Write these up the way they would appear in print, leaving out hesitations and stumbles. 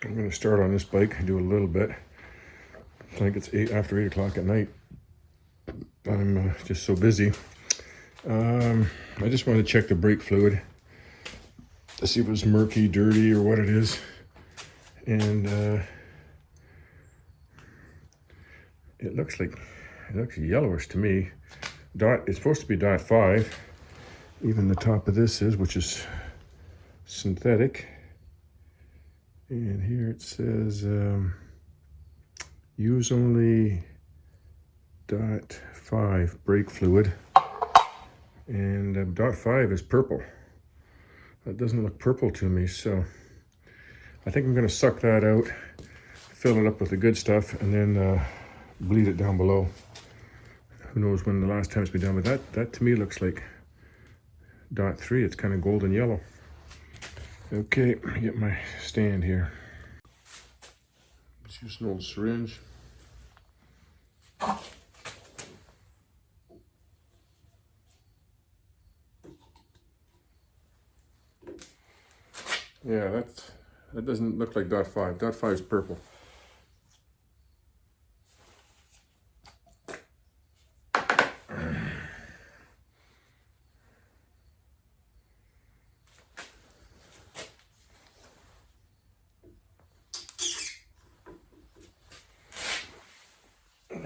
I'm going to start on this bike and do a little bit. I think it's after 8 o'clock at night. I'm just so busy. I just want to check the brake fluid to see if it's murky, dirty, or what it is. And it looks yellowish to me. It's supposed to be .5. Even the top of this is, which is synthetic. And here it says use only .5 brake fluid. And .5 is purple. That doesn't look purple to me, so I think I'm going to suck that out, fill it up with the good stuff, and then bleed it down below. Who knows when the last time it's been done, but that to me looks like .3. It's kind of golden yellow. Okay, let me get my stand here. Let's use an old syringe. Yeah, that doesn't look like .5. .5 is purple.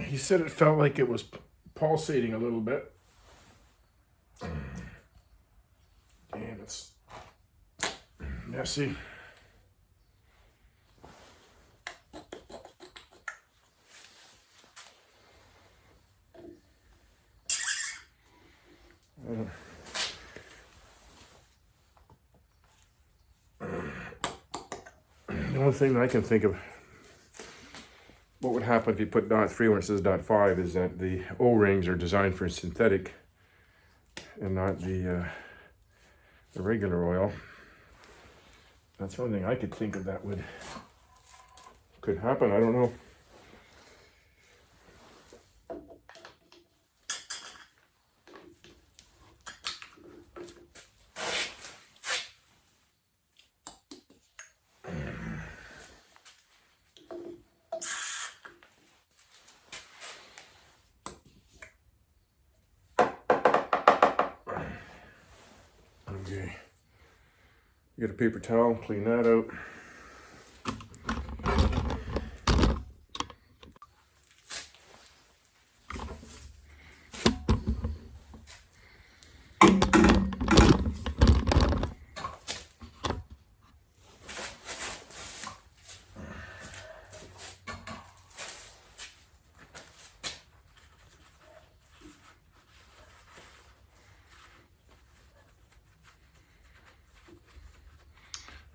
He said it felt like it was pulsating a little bit. Damn, it's messy. The only thing that I can think of what would happen if you put .3 when it says .5 is that the O-rings are designed for synthetic and not the regular oil. That's the only thing I could think of that could happen. I don't know. Okay, get a paper towel, clean that out.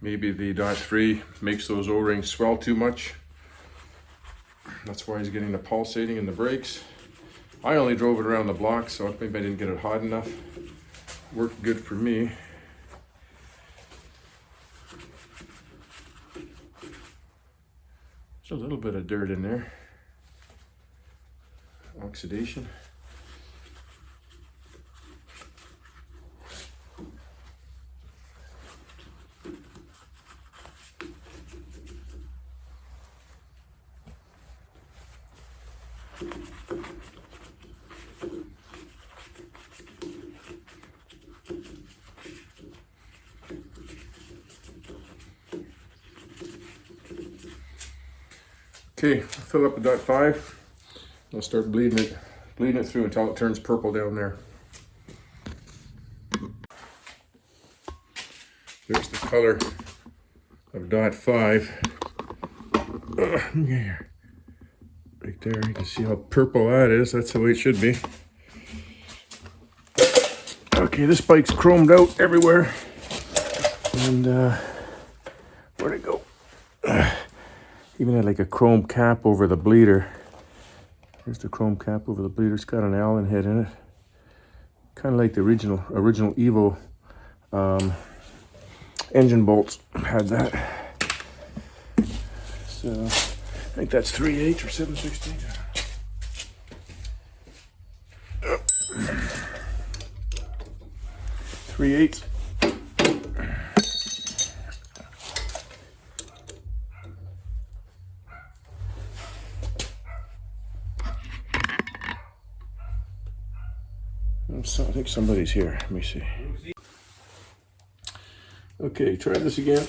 Maybe the .3 makes those O-rings swell too much. That's why he's getting the pulsating in the brakes. I only drove it around the block, so maybe I didn't get it hot enough. Worked good for me. There's a little bit of dirt in there. Oxidation. Okay, fill up the .5. I'll start bleeding it through until it turns purple down there. There's the color of .5. Yeah. Right there, you can see how purple that is. That's the way it should be. Okay, this bike's chromed out everywhere. And where'd it go? Even had like a chrome cap over the bleeder. Here's the chrome cap over the bleeder. It's got an Allen head in it. Kind of like the original Evo engine bolts had that. So I think that's 3/8 or 7/16. 3/8. So I think somebody's here. Let me see. Okay, try this again.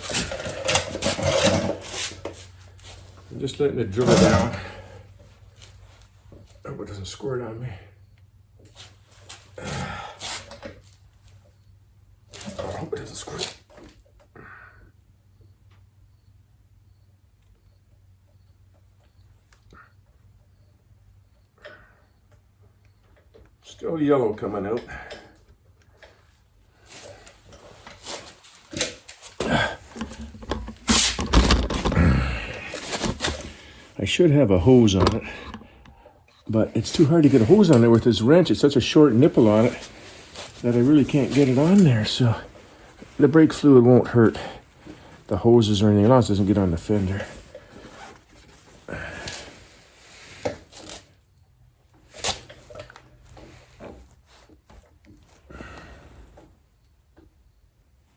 I'm just letting it dribble down. I hope it doesn't squirt on me. I hope it doesn't squirt. Still yellow coming out. I should have a hose on it, but it's too hard to get a hose on there with this wrench. It's such a short nipple on it that I really can't get it on there. So the brake fluid won't hurt the hoses or anything else. It doesn't get on the fender.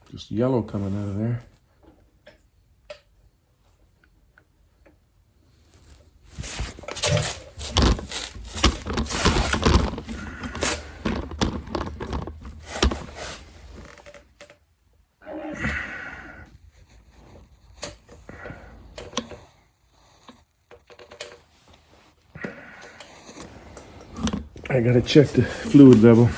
Just yellow coming out of there. I gotta check the fluid level.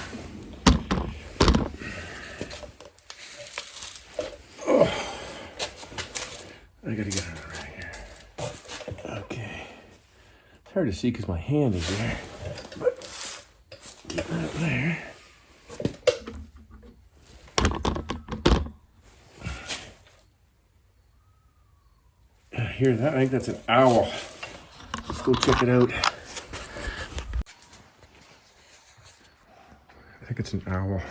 Oh, I gotta get it right here. Okay. It's hard to see because my hand is there, but get that there. I hear that? I think that's an owl. Let's go check it out. I think it's an owl.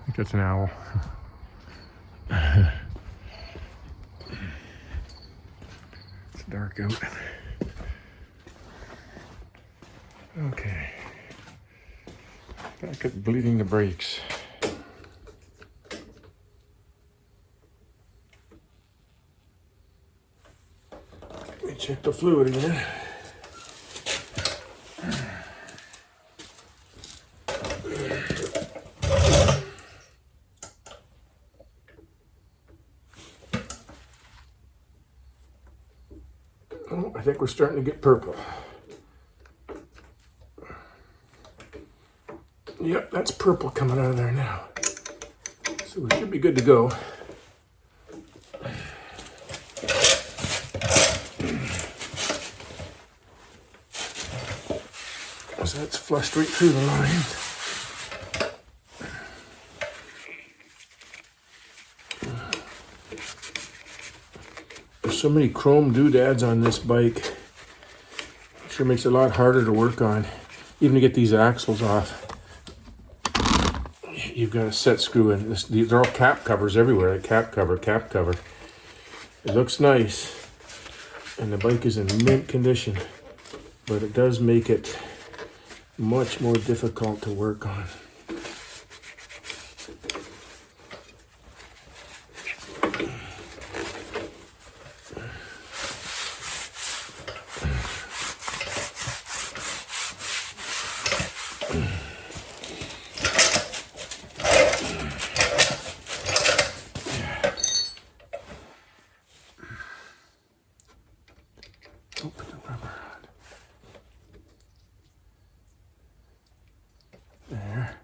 I think that's an owl. It's dark out. Okay. Back at bleeding the brakes. Let me check the fluid again. Oh, I think we're starting to get purple. Yep, that's purple coming out of there now. So we should be good to go. So that's flushed right through the line. There's so many chrome doodads on this bike. It sure makes it a lot harder to work on. Even to get these axles off, you've got a set screw in. These are all cap covers everywhere. Like cap cover, cap cover. It looks nice, and the bike is in mint condition, but it does make it much more difficult to work on. Open the rubber rod. There.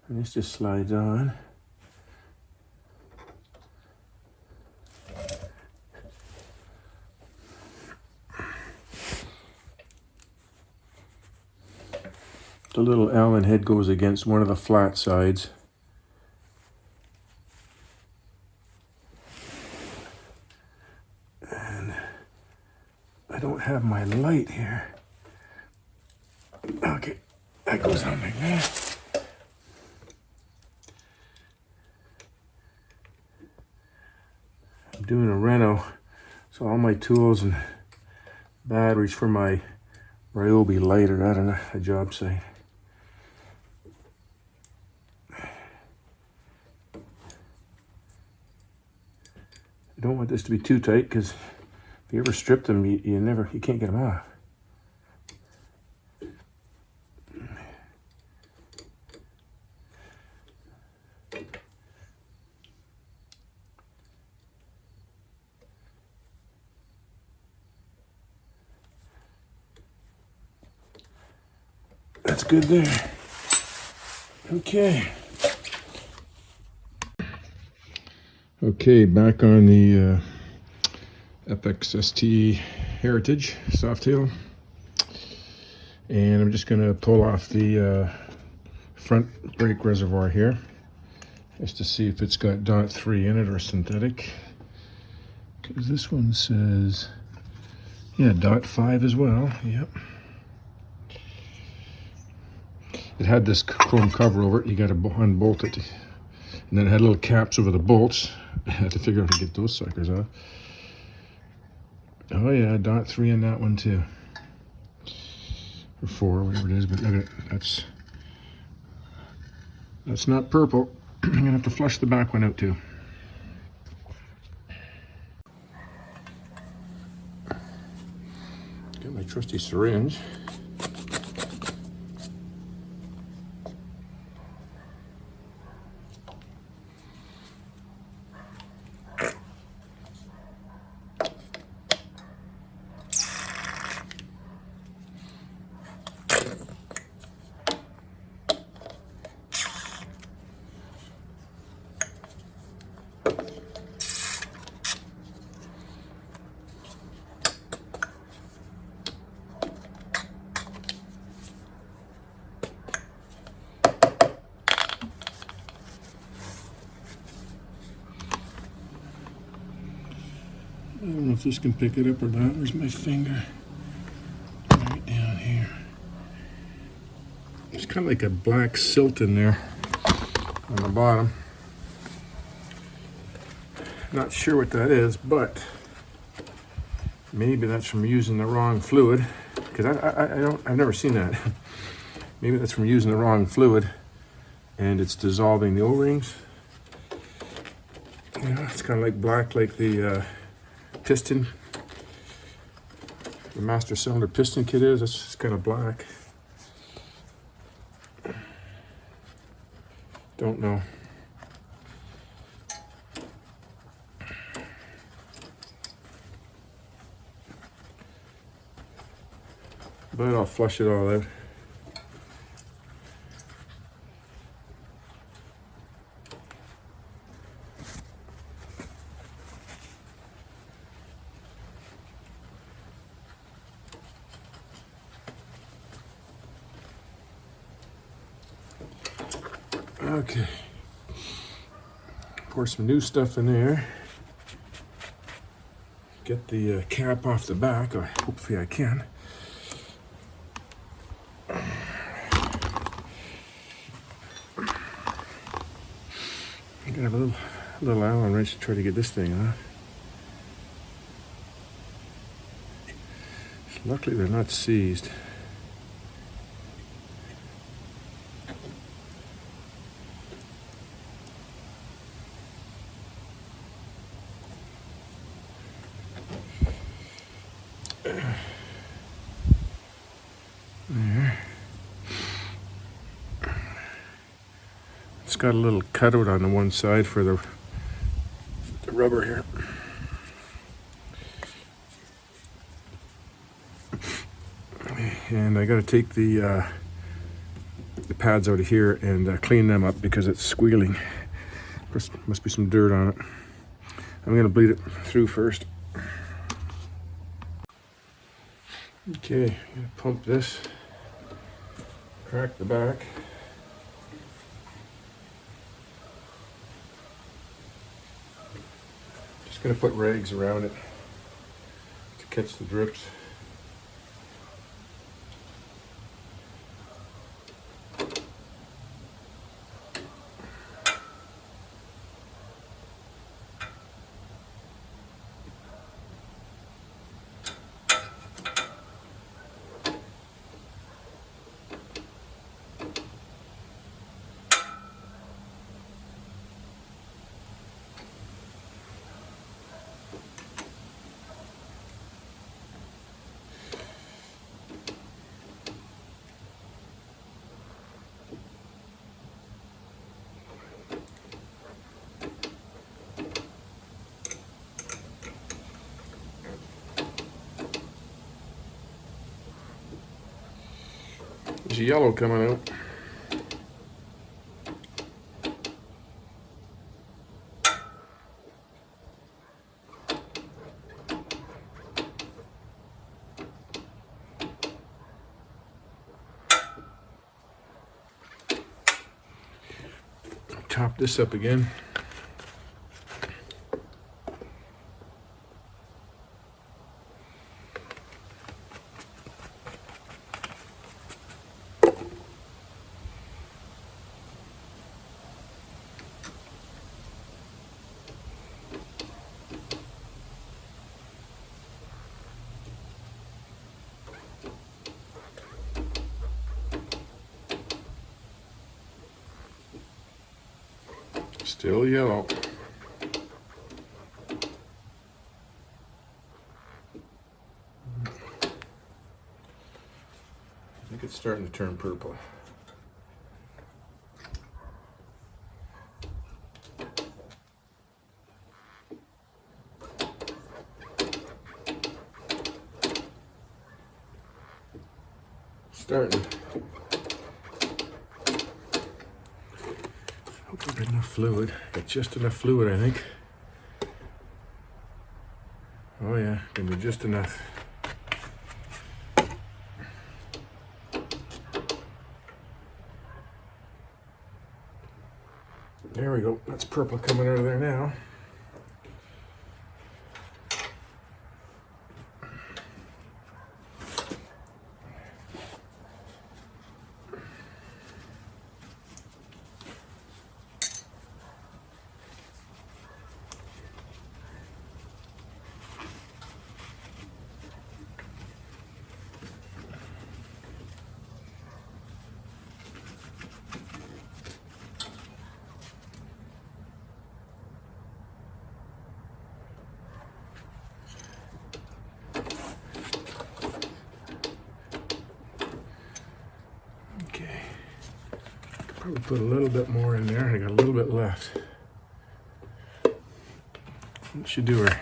And this just slides on. The little Allen head goes against one of the flat sides. have my light here. Okay, that goes on like that. I'm doing a reno, so all my tools and batteries for my Ryobi light are out on a job site. I don't want this to be too tight because if you ever strip them, you can't get them off. That's good there. Okay. Okay, back on the FXST Heritage Softail. And I'm just going to pull off the front brake reservoir here, just to see if it's got .3 in it or synthetic. Because this one says, yeah, .5 as well. Yep. It had this chrome cover over it. You got to unbolt it. And then it had little caps over the bolts. I had to figure out how to get those suckers off. Oh yeah, .3 in that one too. Or 4, whatever it is, but look at it. That's not purple. I'm gonna have to flush the back one out too. Got my trusty syringe. I don't know if this can pick it up or not. Where's my finger? Right down here. There's kind of like a black silt in there on the bottom. Not sure what that is, but maybe that's from using the wrong fluid. Because I've never seen that. Maybe that's from using the wrong fluid and it's dissolving the O-rings. Yeah, it's kind of like black, like the piston, the master cylinder piston kit is. It's just kind of black. Don't know. But I'll flush it all out. Okay, pour some new stuff in there. Get the cap off the back, or hopefully I can. I got a little Allen wrench to try to get this thing off. Luckily they're not seized. There. It's got a little cutout on the one side for the rubber here. And I got to take the pads out of here and clean them up because it's squealing. Must be some dirt on it. I'm going to bleed it through first. Okay, I'm going to pump this, crack the back. Just going to put rags around it to catch the drips. There's yellow coming out. Top this up again. Still yellow. I think it's starting to turn purple. Starting. Hope I got enough fluid. Got just enough fluid, I think. Oh yeah, gonna be just enough. There we go. That's purple coming out of there now. Probably put a little bit more in there. I got a little bit left. That should do her.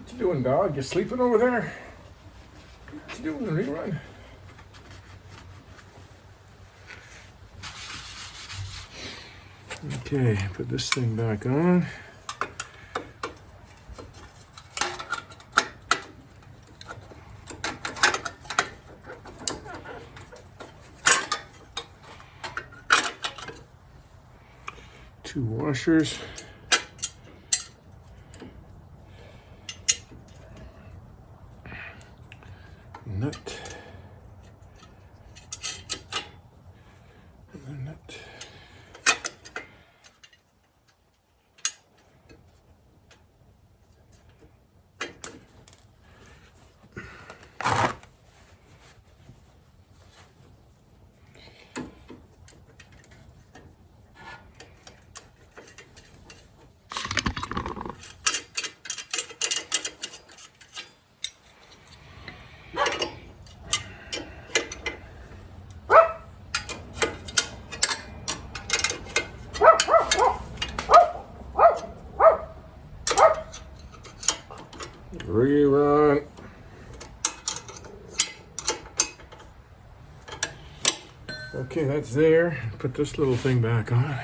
What you doing, dog? You sleeping over there? What you doing, rerun? Okay, put this thing back on. Two washers. Nut. And nut. Rerun. Okay, that's there. Put this little thing back on.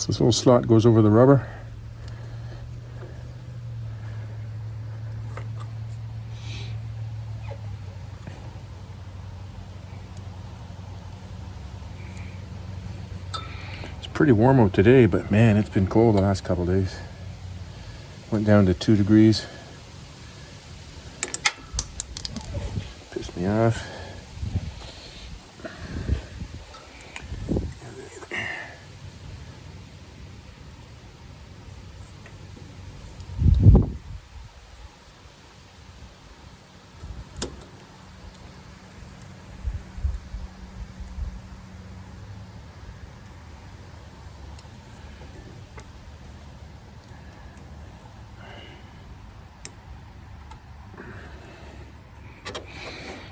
So this little slot goes over the rubber. It's pretty warm out today, but man, it's been cold the last couple of days. Went down to 2 degrees. Pissed me off.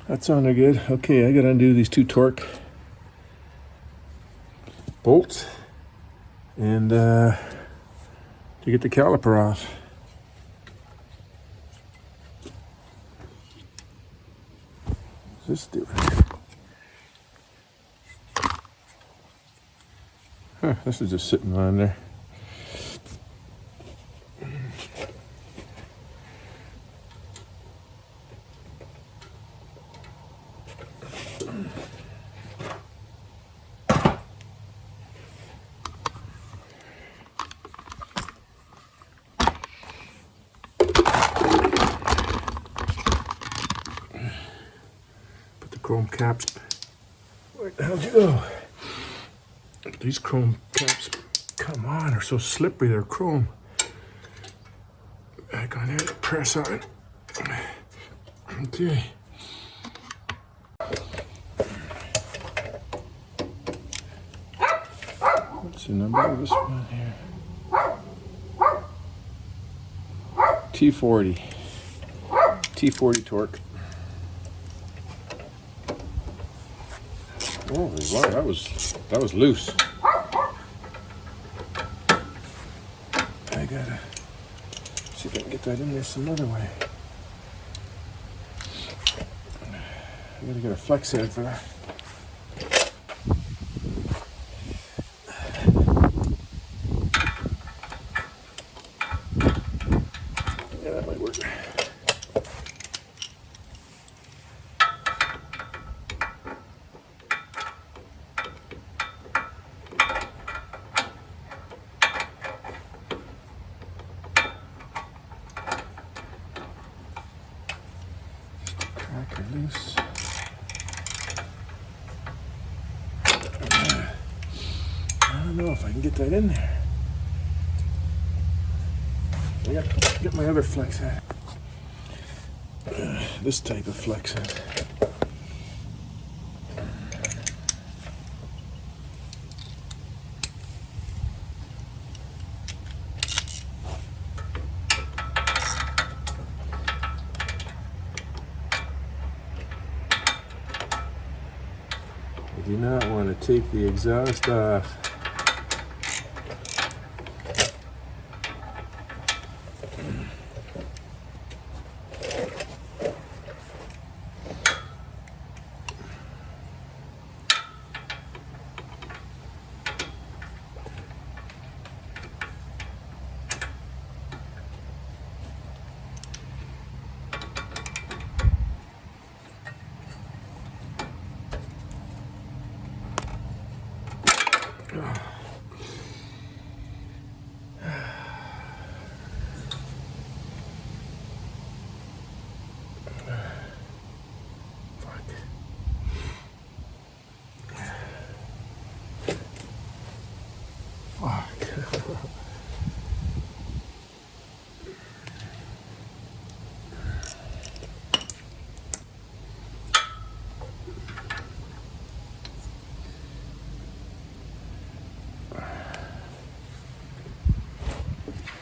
That sounded good. Okay, I gotta undo these 2 torque bolts and to get the caliper off. What's this doing? Huh, this is just sitting on there. Chrome caps. Where the hell did you go? These chrome caps, come on, are so slippery. They're chrome. Back on there, press on it. Okay. What's the number of this one here? T40. T40 torque. Oh wow, that was loose. I gotta see if I can get that in there some other way. I gotta get a flex head for that. Yeah, that might work. Cracker loose. I don't know if I can get that in there. I got to get my other flex head. This type of flex head. I do not want to take the exhaust off.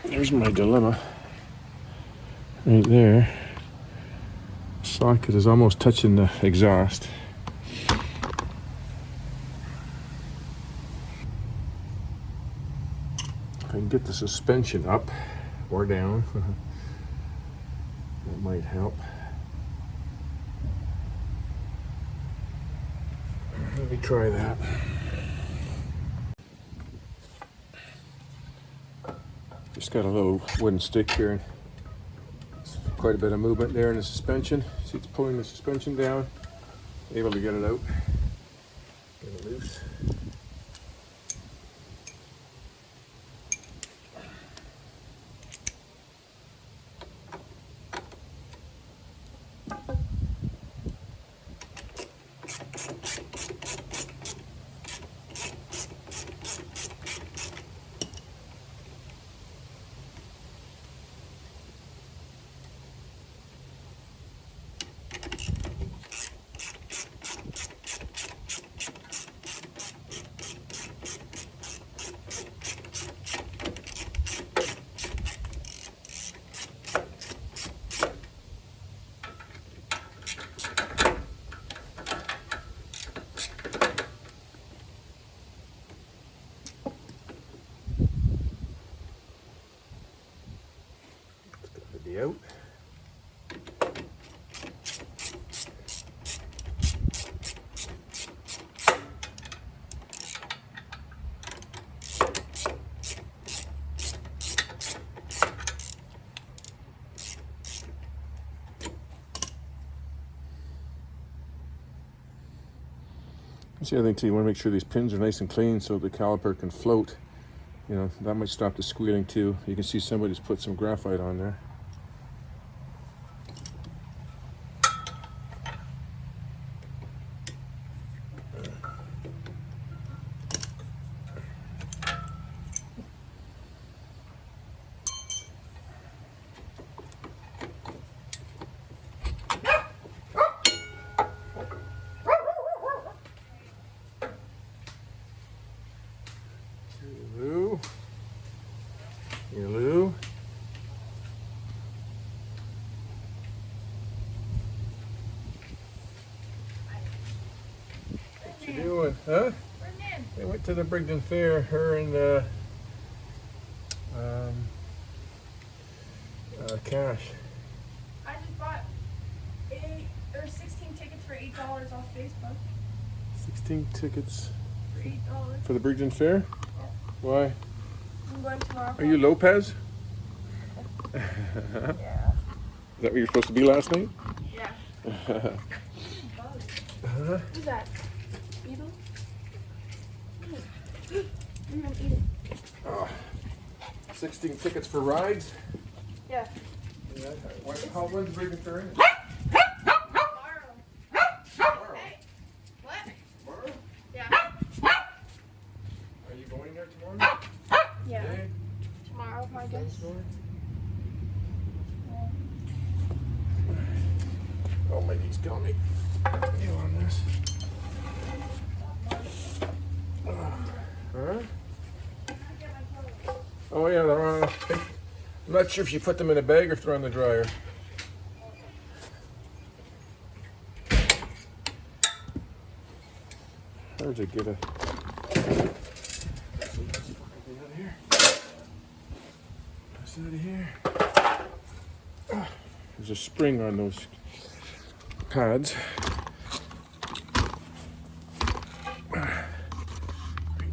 There's my dilemma. Right there. Socket is almost touching the exhaust. If I can get the suspension up or down, that might help. Let me try that. Just got a little wooden stick here, and quite a bit of movement there in the suspension. See, it's pulling the suspension down. Able to get it out, get it loose. Out. That's the other thing too, you want to make sure these pins are nice and clean so the caliper can float. You know, that might stop the squealing too. You can see somebody's put some graphite on there. Lou. What you doing, huh? They went to the Brigden Fair, her and Cash. I just bought 16 tickets for $8 off Facebook. 16 tickets For $8. for the Brigden Fair? Yeah. Why? I'm going tomorrow. Are you Lopez? Yeah. Is that what you're supposed to be last night? Yeah. Huh? Who's that? Beetle? I'm gonna eat it. Oh, 16 tickets for rides? Yeah. Yeah. How when's the Brigden Fair? Tomorrow. Tomorrow. Hey. What? Tomorrow? Yeah. Are you going there tomorrow? Yeah. Today? Tomorrow, I guess. Going? Yeah. Oh, my knee's killing me. You on this? Huh? Oh yeah, they're on. I'm not sure if you put them in a bag or throw in the dryer. How'd you get a? What's out of here? There's a spring on those pads. Right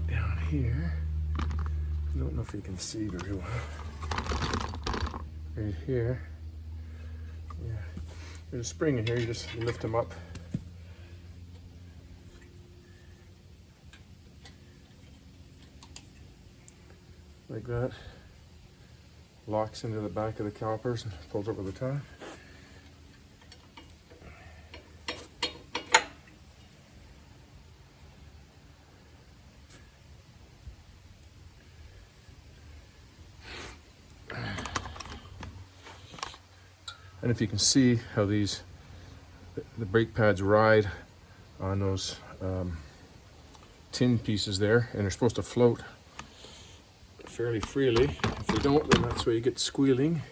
down here. I don't know if you can see very well. Right here. Yeah. There's a spring in here, you just lift them up. Like that. Locks into the back of the calipers and pulls over the top. And if you can see how the brake pads ride on those tin pieces there, and they're supposed to float fairly freely. If they don't, then that's where you get squealing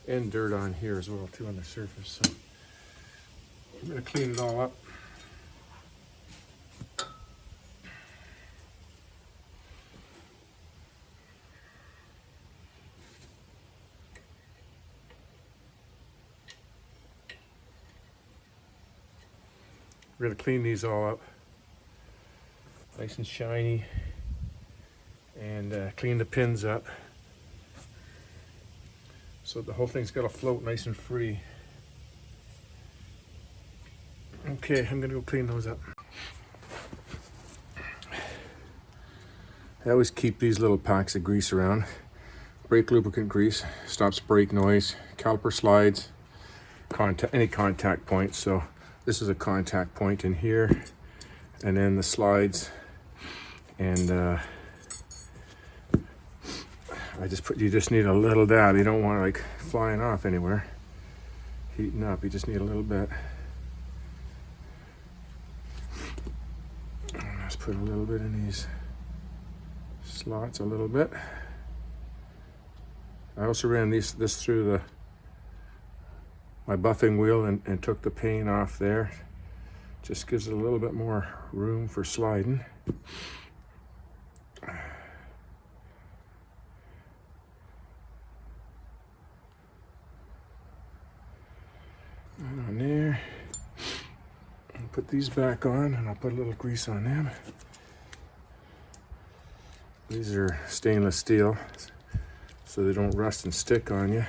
and dirt on here as well too on the surface. So I'm going to clean it all up. We're going to clean these all up, nice and shiny, and clean the pins up. So the whole thing's got to float nice and free. Okay, I'm gonna go clean those up. I always keep these little packs of grease around. Brake lubricant grease, stops brake noise, caliper slides, any contact point. So this is a contact point in here, and then the slides, and you just need a little dab. You don't want it like flying off anywhere, heating up. You just need a little bit. Let's put a little bit in these slots, a little bit. I also ran this through my buffing wheel and took the paint off there. Just gives it a little bit more room for sliding. And on there. I'll put these back on, and I'll put a little grease on them. These are stainless steel, so they don't rust and stick on you.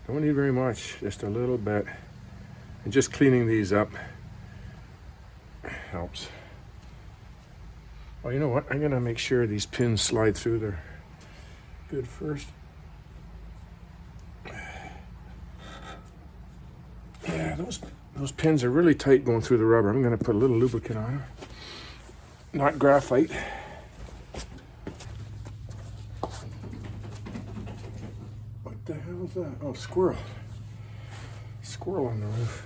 Don't need very much, just a little bit. And just cleaning these up helps. Oh, you know what? I'm gonna make sure these pins slide through there good first. Yeah, those pins are really tight going through the rubber. I'm gonna put a little lubricant on them. Not graphite. What the hell is that? Oh, squirrel. Squirrel on the roof.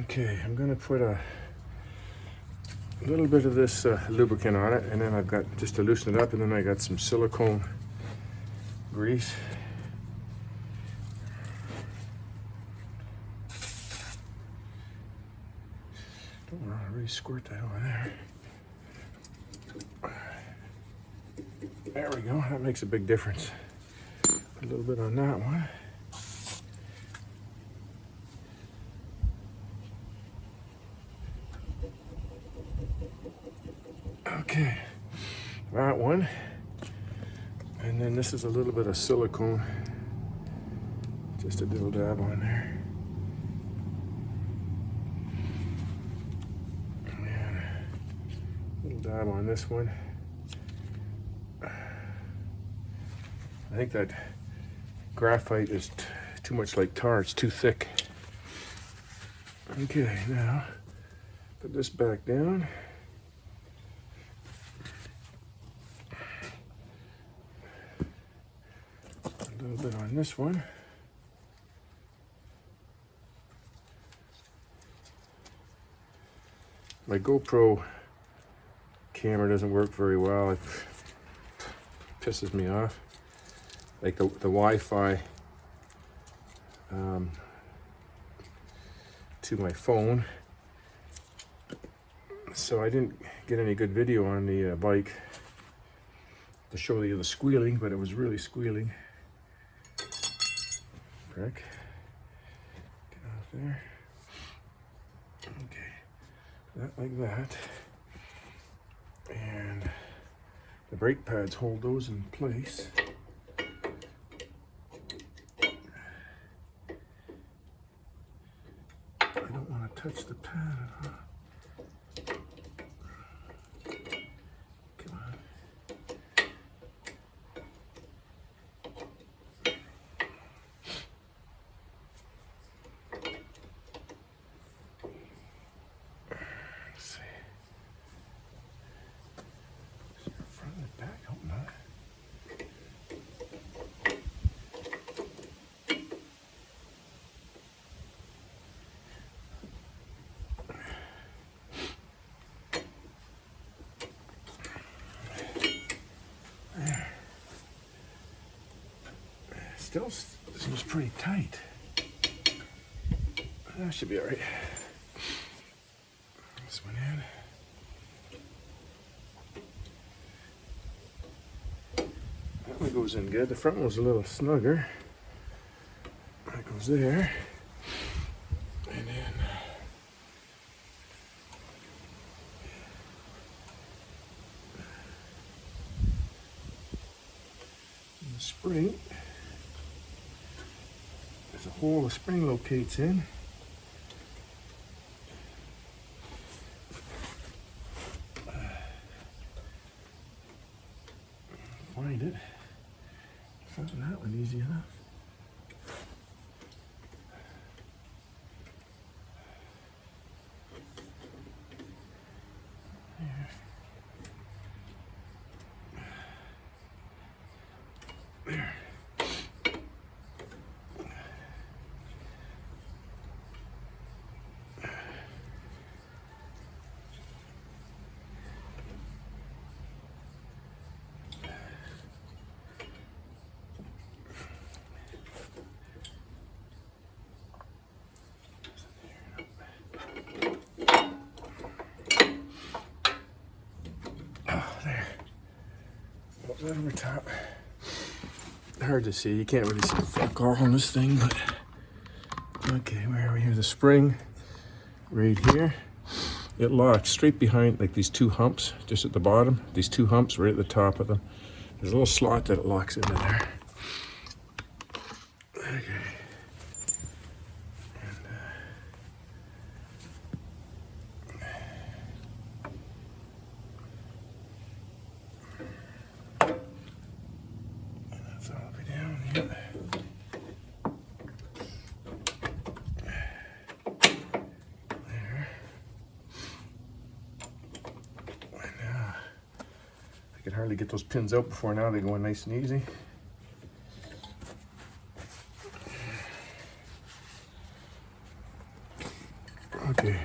Okay, I'm gonna put a little bit of this lubricant on it, and then I've got, just to loosen it up, and then I got some silicone grease. Don't want to really squirt that over there. There we go, that makes a big difference. Put a little bit on that one. Okay, that one. And then this is a little bit of silicone. Just a little dab on there. And a little dab on this one. I think that graphite is too much like tar, it's too thick. Okay, now put this back down. A little bit on this one. My GoPro camera doesn't work very well. It pisses me off. Like the Wi-Fi to my phone. So I didn't get any good video on the bike to show you the squealing, but it was really squealing. Prick. Get off there. Okay. That like that. And the brake pads hold those in place. I don't want to touch the pad at all. Come on. Let's see. Is there a front and back? Hope not. Still seems pretty tight. That should be all right. This one in. That one goes in good. The front one's a little snugger. That goes there. And then the spring. There's a hole the spring locates in. Find it. Found that one easy enough. There. Right over top. Hard to see. You can't really see fuck all on this thing, but okay, where are we here? The spring right here. It locks straight behind like these two humps, just at the bottom. These two humps right at the top of them. There's a little slot that it locks into there. Okay. I could hardly get those pins out before now. They go in nice and easy. Okay.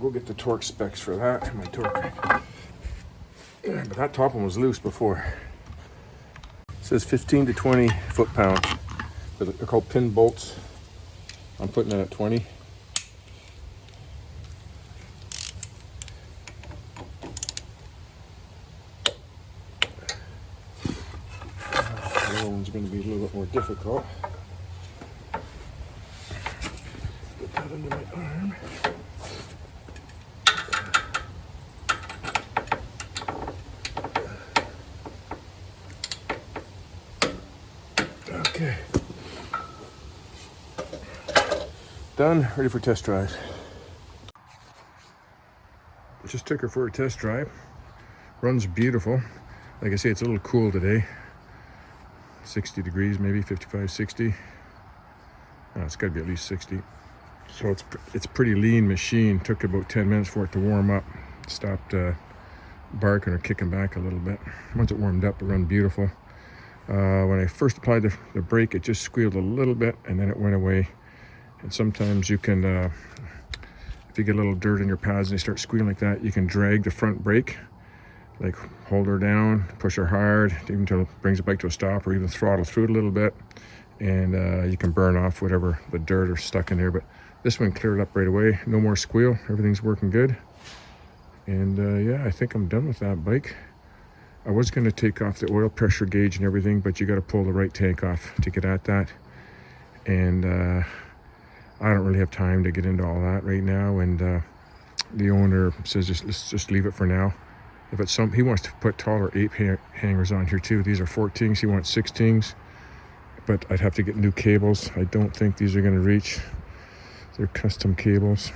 We'll get the torque specs for that. My torque. Yeah, but that top one was loose before. It says 15 to 20 foot-pounds. They're called pin bolts. I'm putting it at 20. The other one's going to be a little bit more difficult. Get that under my arm. Okay. Done, ready for test drive. Just took her for a test drive. Runs beautiful. Like I say, it's a little cool today. 60 degrees, maybe 55, 60. Oh, it's gotta be at least 60. So it's pretty lean machine. Took about 10 minutes for it to warm up. Stopped barking or kicking back a little bit. Once it warmed up, it ran beautiful. When I first applied the brake, it just squealed a little bit and then it went away. And sometimes you can, if you get a little dirt in your pads and they start squealing like that, you can drag the front brake, like hold her down, push her hard, even until it brings the bike to a stop, or even throttle through it a little bit. And you can burn off whatever the dirt or stuck in there. But this one cleared up right away. No more squeal. Everything's working good. And yeah, I think I'm done with that bike. I was going to take off the oil pressure gauge and everything, but you got to pull the right tank off to get at that. And I don't really have time to get into all that right now. And the owner says let's just leave it for now. If it's he wants to put taller 8 hangers on here too. These are 14s. He wants 16s, but I'd have to get new cables. I don't think these are going to reach. They're custom cables,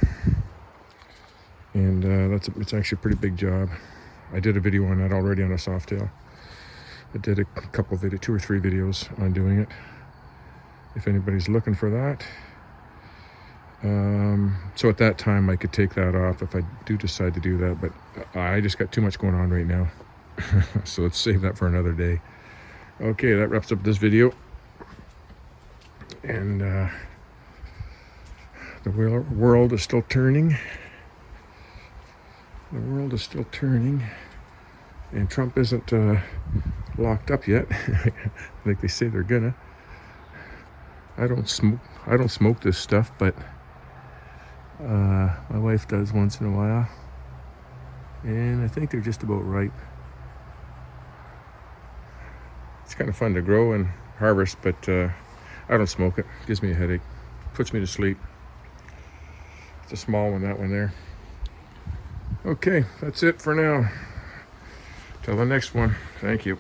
and it's actually a pretty big job. I did a video on that already on a Softail. I did a couple of 2 or 3 videos on doing it. If anybody's looking for that. So at that time I could take that off if I do decide to do that, but I just got too much going on right now. So let's save that for another day. Okay, that wraps up this video. And the world is still turning. The world is still turning. And Trump isn't locked up yet, like they say they're gonna. I don't smoke this stuff, but my wife does once in a while, and I think they're just about ripe. It's kind of fun to grow and harvest, but I don't smoke it. It gives me a headache, puts me to sleep. It's a small one, that one there. Okay, that's it for now. Till the next one. Thank you.